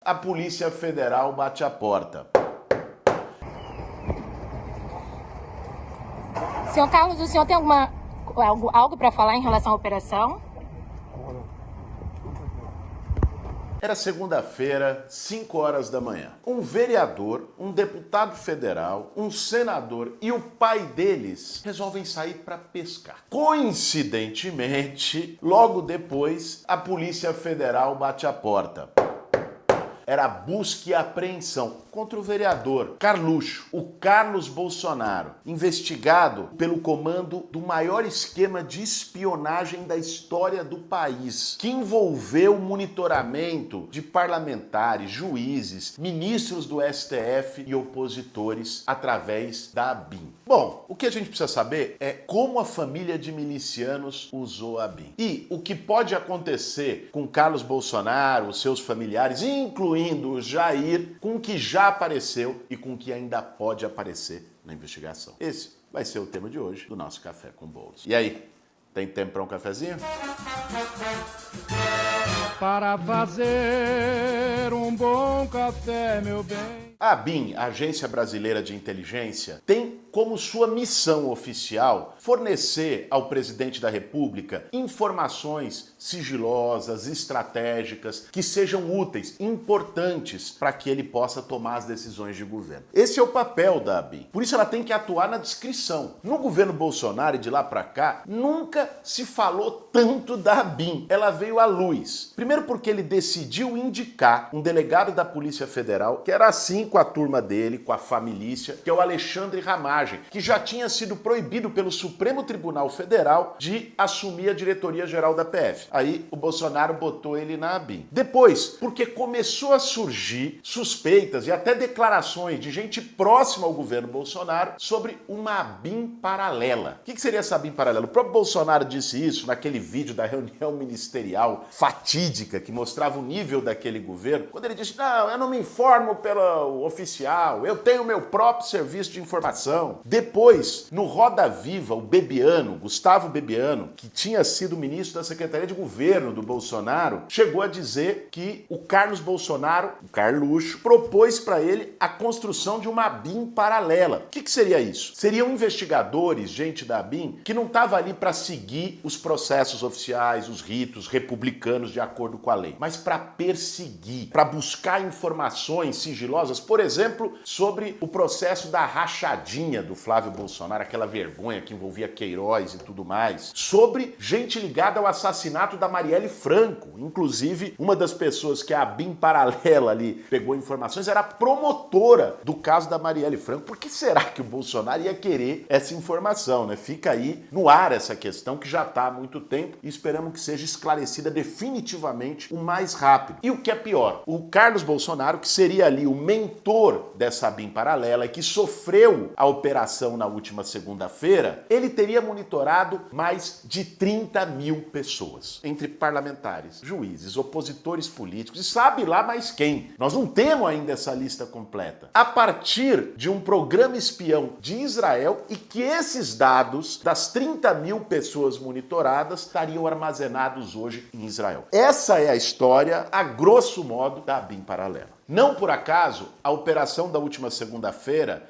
a Polícia Federal bate a porta. Senhor Carlos, o senhor tem algo para falar em relação à operação? Era segunda-feira, 5 horas da manhã. Um vereador, um deputado federal, um senador e o pai deles resolvem sair para pescar. Coincidentemente, logo depois, a Polícia Federal bate a porta. Era busca e apreensão contra o vereador Carluxo, o Carlos Bolsonaro, investigado pelo comando do maior esquema de espionagem da história do país, que envolveu o monitoramento de parlamentares, juízes, ministros do STF e opositores através da ABIN. Bom, o que a gente precisa saber é como a família de milicianos usou a ABIN. E o que pode acontecer com Carlos Bolsonaro, os seus familiares, incluindo o Jair, com o que já apareceu e com o que ainda pode aparecer na investigação. Esse vai ser o tema de hoje do nosso Café com Bolos. E aí, tem tempo para um cafezinho? Para fazer um bom café, meu bem. A ABIN, a Agência Brasileira de Inteligência, tem como sua missão oficial fornecer ao presidente da República informações sigilosas, estratégicas, que sejam úteis, importantes para que ele possa tomar as decisões de governo. Esse é o papel da ABIN. Por isso ela tem que atuar na discrição. No governo Bolsonaro e de lá para cá, nunca se falou tanto da ABIN. Ela veio à luz. Primeiro porque ele decidiu indicar um delegado da Polícia Federal, que era assim com a turma dele, com a família, que é o Alexandre Ramagem, que já tinha sido proibido pelo Supremo Tribunal Federal de assumir a diretoria-geral da PF. Aí o Bolsonaro botou ele na ABIN. Depois, porque começou a surgir suspeitas e até declarações de gente próxima ao governo Bolsonaro sobre uma ABIN paralela. O que seria essa ABIN paralela? O próprio Bolsonaro disse isso naquele vídeo da reunião ministerial fatídica que mostrava o nível daquele governo, quando ele disse, não, eu não me informo pelo oficial, eu tenho meu próprio serviço de informação. Depois, no Roda Viva, o Bebiano, Gustavo Bebiano, que tinha sido ministro da Secretaria de Governo do Bolsonaro, chegou a dizer que o Carlos Bolsonaro, o Carluxo, propôs para ele a construção de uma ABIN paralela. O que seria isso? Seriam investigadores, gente da ABIN, que não estava ali para seguir os processos oficiais, os ritos republicanos de acordo com a lei, mas para perseguir, para buscar informações sigilosas, por exemplo, sobre o processo da rachadinha do Flávio Bolsonaro, aquela vergonha que envolvia Queiroz e tudo mais, sobre gente ligada ao assassinato da Marielle Franco. Inclusive, uma das pessoas que a ABIN paralela ali pegou informações era a promotora do caso da Marielle Franco. Por que será que o Bolsonaro ia querer essa informação, né? Fica aí no ar essa questão que já está há muito tempo e esperamos que seja esclarecida definitivamente o mais rápido. E o que é pior, o Carlos Bolsonaro, que seria ali o mentor dessa ABIN paralela e que sofreu a operação na última segunda-feira, ele teria monitorado mais de 30 mil pessoas, entre parlamentares, juízes, opositores políticos e sabe lá mais quem. Nós não temos ainda essa lista completa. A partir de um programa espião de Israel e que esses dados das 30 mil pessoas monitoradas estariam armazenados hoje em Israel. Essa é a história, a grosso modo, da ABIN paralela. Não por acaso, a operação da última segunda-feira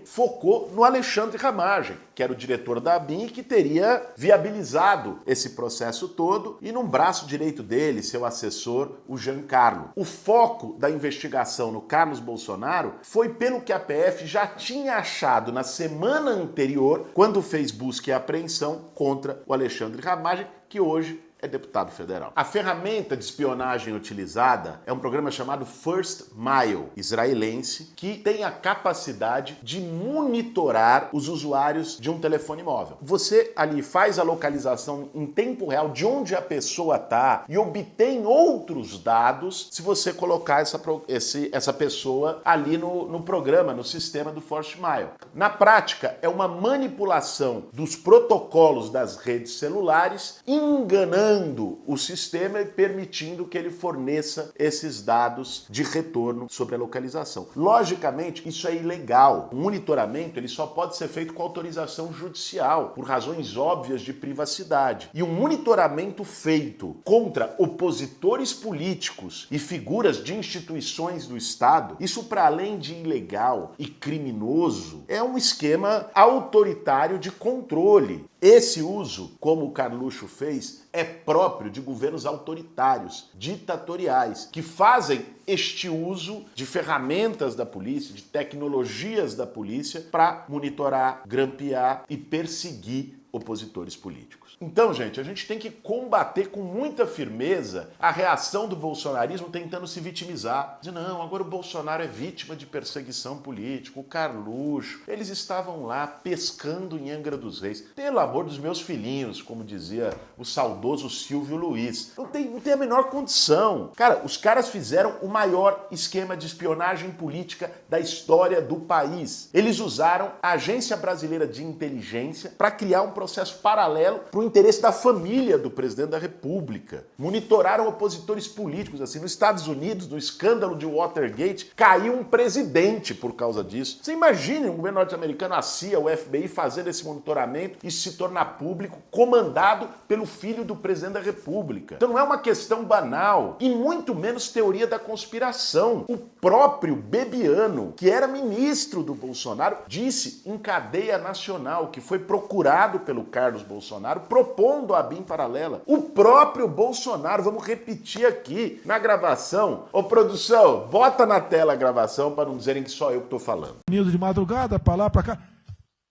focou no Alexandre Ramagem, que era o diretor da ABIN e que teria viabilizado esse processo todo, e num braço direito dele, seu assessor, o Giancarlo. O foco da investigação no Carlos Bolsonaro foi pelo que a PF já tinha achado na semana anterior, quando fez busca e apreensão contra o Alexandre Ramagem, que hoje é deputado federal. A ferramenta de espionagem utilizada é um programa chamado First Mile, israelense, que tem a capacidade de monitorar os usuários de um telefone móvel. Você ali faz a localização em tempo real de onde a pessoa está e obtém outros dados se você colocar essa pessoa ali no programa, no sistema do First Mile. Na prática, é uma manipulação dos protocolos das redes celulares, enganando minando o sistema e permitindo que ele forneça esses dados de retorno sobre a localização. Logicamente, isso é ilegal. O monitoramento ele só pode ser feito com autorização judicial, por razões óbvias de privacidade. E um monitoramento feito contra opositores políticos e figuras de instituições do Estado, isso para além de ilegal e criminoso, é um esquema autoritário de controle. Esse uso, como o Carluxo fez, é próprio de governos autoritários, ditatoriais, que fazem este uso de ferramentas da polícia, de tecnologias da polícia, para monitorar, grampear e perseguir opositores políticos. Então, gente, a gente tem que combater com muita firmeza a reação do bolsonarismo tentando se vitimizar. Dizer, não, agora o Bolsonaro é vítima de perseguição política, o Carluxo, eles estavam lá pescando em Angra dos Reis. Pelo amor dos meus filhinhos, como dizia o saudoso Silvio Luiz. Não tem a menor condição. Cara, os caras fizeram o maior esquema de espionagem política da história do país. Eles usaram a Agência Brasileira de Inteligência para criar um processo paralelo para o interesse da família do presidente da República. Monitoraram opositores políticos. Assim, nos Estados Unidos, no escândalo de Watergate, caiu um presidente por causa disso. Você imagina um governo norte-americano, a CIA, o FBI, fazendo esse monitoramento e se tornar público, comandado pelo filho do presidente da República. Então não é uma questão banal, e muito menos teoria da conspiração. O próprio Bebiano, que era ministro do Bolsonaro, disse em cadeia nacional que foi procurado pelo Carlos Bolsonaro propondo a BIM paralela. O próprio Bolsonaro, vamos repetir aqui na gravação. Ô produção, bota na tela a gravação para não dizerem que só eu que tô falando. Indo de madrugada, para lá, para cá,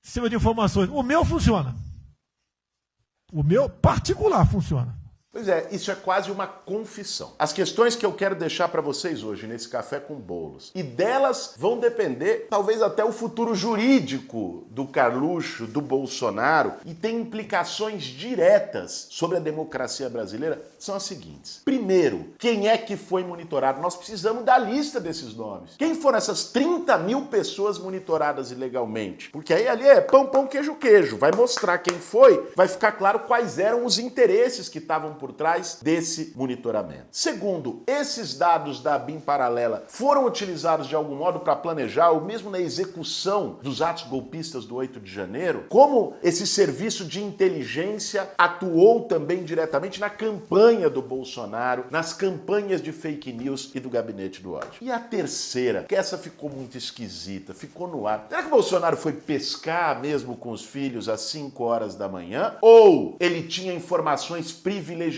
em cima de informações. O meu funciona. O meu particular funciona. Pois é, isso é quase uma confissão. As questões que eu quero deixar para vocês hoje nesse Café com Bolos, e delas vão depender talvez até o futuro jurídico do Carluxo, do Bolsonaro, e tem implicações diretas sobre a democracia brasileira, são as seguintes. Primeiro, quem é que foi monitorado? Nós precisamos da lista desses nomes. Quem foram essas 30 mil pessoas monitoradas ilegalmente? Porque aí ali é pão, pão, queijo, queijo. Vai mostrar quem foi, vai ficar claro quais eram os interesses que estavam por trás desse monitoramento. Segundo, esses dados da BIM paralela foram utilizados de algum modo para planejar ou mesmo na execução dos atos golpistas do 8 de janeiro? Como esse serviço de inteligência atuou também diretamente na campanha do Bolsonaro, nas campanhas de fake news e do gabinete do ódio? E a terceira, que essa ficou muito esquisita, ficou no ar. Será que o Bolsonaro foi pescar mesmo com os filhos às 5 horas da manhã? Ou ele tinha informações privilegiadas,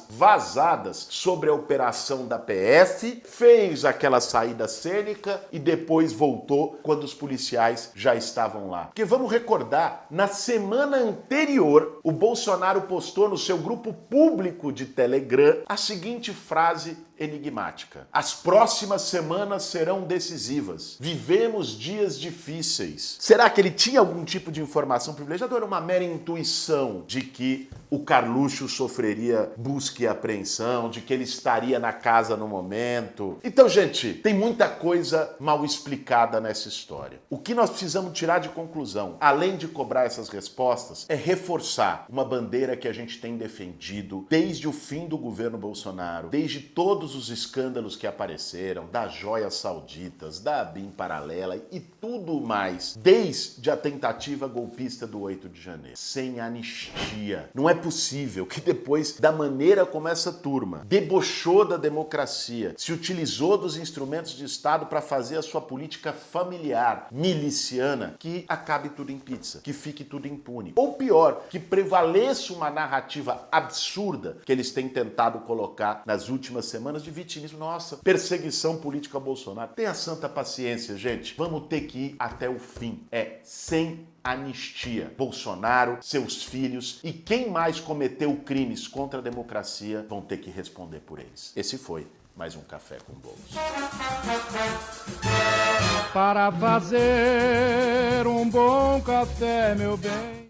vazadas sobre a operação da PF, fez aquela saída cênica e depois voltou quando os policiais já estavam lá? Porque vamos recordar, na semana anterior, o Bolsonaro postou no seu grupo público de Telegram a seguinte frase enigmática: as próximas semanas serão decisivas. Vivemos dias difíceis. Será que ele tinha algum tipo de informação privilegiada ou era uma mera intuição de que o Carluxo sofreria busca e apreensão, de que ele estaria na casa no momento? Então, gente, tem muita coisa mal explicada nessa história. O que nós precisamos tirar de conclusão, além de cobrar essas respostas, é reforçar uma bandeira que a gente tem defendido desde o fim do governo Bolsonaro, desde todos os escândalos que apareceram, das joias sauditas, da BIM paralela e tudo mais, desde a tentativa golpista do 8 de janeiro. Sem anistia. Não é possível que depois da maneira como essa turma debochou da democracia, se utilizou dos instrumentos de Estado para fazer a sua política familiar, miliciana, que acabe tudo em pizza, que fique tudo impune. Ou pior, que prevaleça uma narrativa absurda que eles têm tentado colocar nas últimas semanas de vitimismo. Nossa, perseguição política a Bolsonaro. Tenha santa paciência, gente. Vamos ter que ir até o fim. É sem anistia. Bolsonaro, seus filhos e quem mais cometeu crimes contra a democracia vão ter que responder por eles. Esse foi mais um Café com Bolos. Para fazer um bom café, meu bem.